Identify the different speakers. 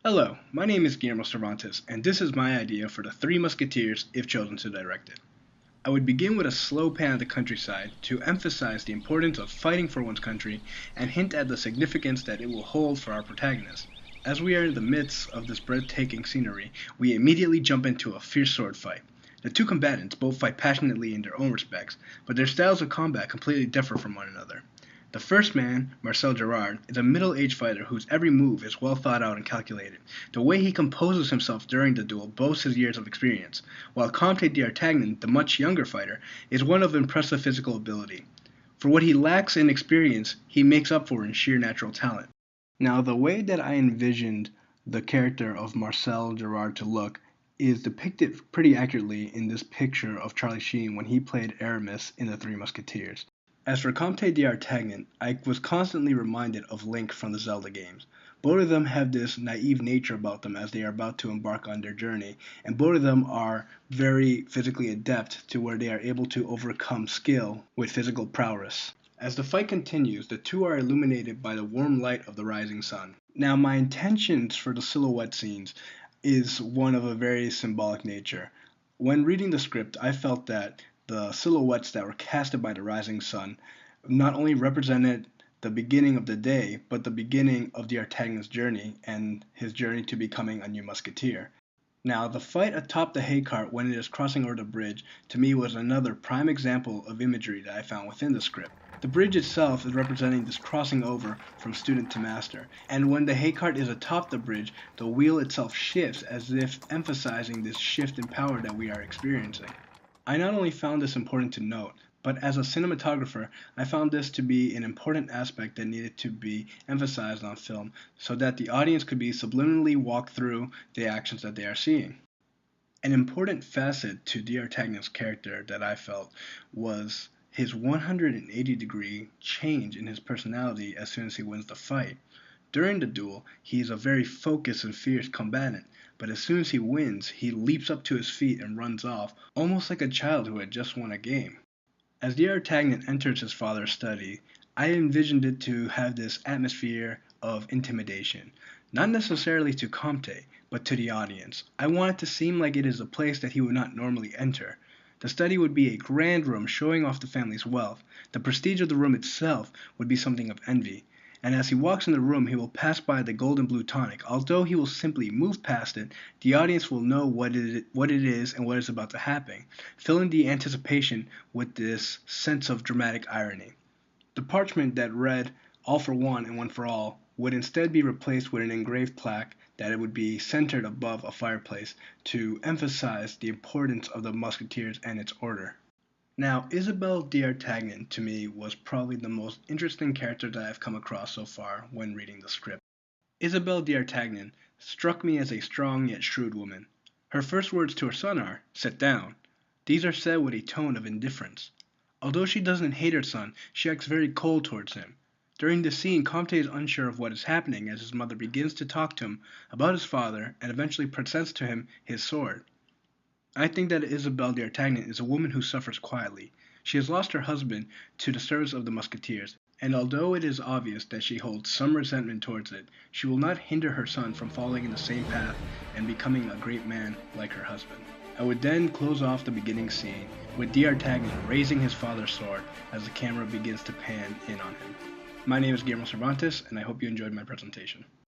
Speaker 1: Hello, my name is Guillermo Cervantes, and this is my idea for the Three Musketeers if chosen to direct it. I would begin with a slow pan of the countryside to emphasize the importance of fighting for one's country and hint at the significance that it will hold for our protagonist. As we are in the midst of this breathtaking scenery, we immediately jump into a fierce sword fight. The two combatants both fight passionately in their own respects, but their styles of combat completely differ from one another. The first man, Marcel Gerard, is a middle-aged fighter whose every move is well thought out and calculated. The way he composes himself during the duel boasts his years of experience, while Comte d'Artagnan, the much younger fighter, is one of impressive physical ability. For what he lacks in experience, he makes up for in sheer natural talent. Now, the way that I envisioned the character of Marcel Gerard to look is depicted pretty accurately in this picture of Charlie Sheen when he played Aramis in The Three Musketeers. As for Comte d'Artagnan, I was constantly reminded of Link from the Zelda games. Both of them have this naive nature about them as they are about to embark on their journey, and both of them are very physically adept to where they are able to overcome skill with physical prowess. As the fight continues, the two are illuminated by the warm light of the rising sun. Now, my intentions for the silhouette scenes is one of a very symbolic nature. When reading the script, I felt that the silhouettes that were casted by the rising sun not only represented the beginning of the day, but the beginning of D'Artagnan's journey and his journey to becoming a new musketeer. Now, the fight atop the hay cart when it is crossing over the bridge, to me was another prime example of imagery that I found within the script. The bridge itself is representing this crossing over from student to master, and when the hay cart is atop the bridge, the wheel itself shifts as if emphasizing this shift in power that we are experiencing. I not only found this important to note, but as a cinematographer, I found this to be an important aspect that needed to be emphasized on film so that the audience could be subliminally walked through the actions that they are seeing. An important facet to D'Artagnan's character that I felt was his 180-degree change in his personality as soon as he wins the fight. During the duel, he is a very focused and fierce combatant, but as soon as he wins, he leaps up to his feet and runs off, almost like a child who had just won a game. As D'Artagnan enters his father's study, I envisioned it to have this atmosphere of intimidation, not necessarily to Comte, but to the audience. I want it to seem like it is a place that he would not normally enter. The study would be a grand room showing off the family's wealth. The prestige of the room itself would be something of envy. And as he walks in the room, he will pass by the gold and blue tonic. Although he will simply move past it, the audience will know what it is and what is about to happen, filling the anticipation with this sense of dramatic irony. The parchment that read, "All for one and one for all," would instead be replaced with an engraved plaque that it would be centered above a fireplace to emphasize the importance of the musketeers and its order. Now, Isabelle d'Artagnan to me was probably the most interesting character that I've come across so far when reading the script. Isabelle d'Artagnan struck me as a strong yet shrewd woman. Her first words to her son are, "Sit down." These are said with a tone of indifference. Although she doesn't hate her son, she acts very cold towards him. During this scene, Comte is unsure of what is happening as his mother begins to talk to him about his father and eventually presents to him his sword. I think that Isabelle d'Artagnan is a woman who suffers quietly. She has lost her husband to the service of the musketeers, and although it is obvious that she holds some resentment towards it, she will not hinder her son from following in the same path and becoming a great man like her husband. I would then close off the beginning scene with D'Artagnan raising his father's sword as the camera begins to pan in on him. My name is Guillermo Cervantes, and I hope you enjoyed my presentation.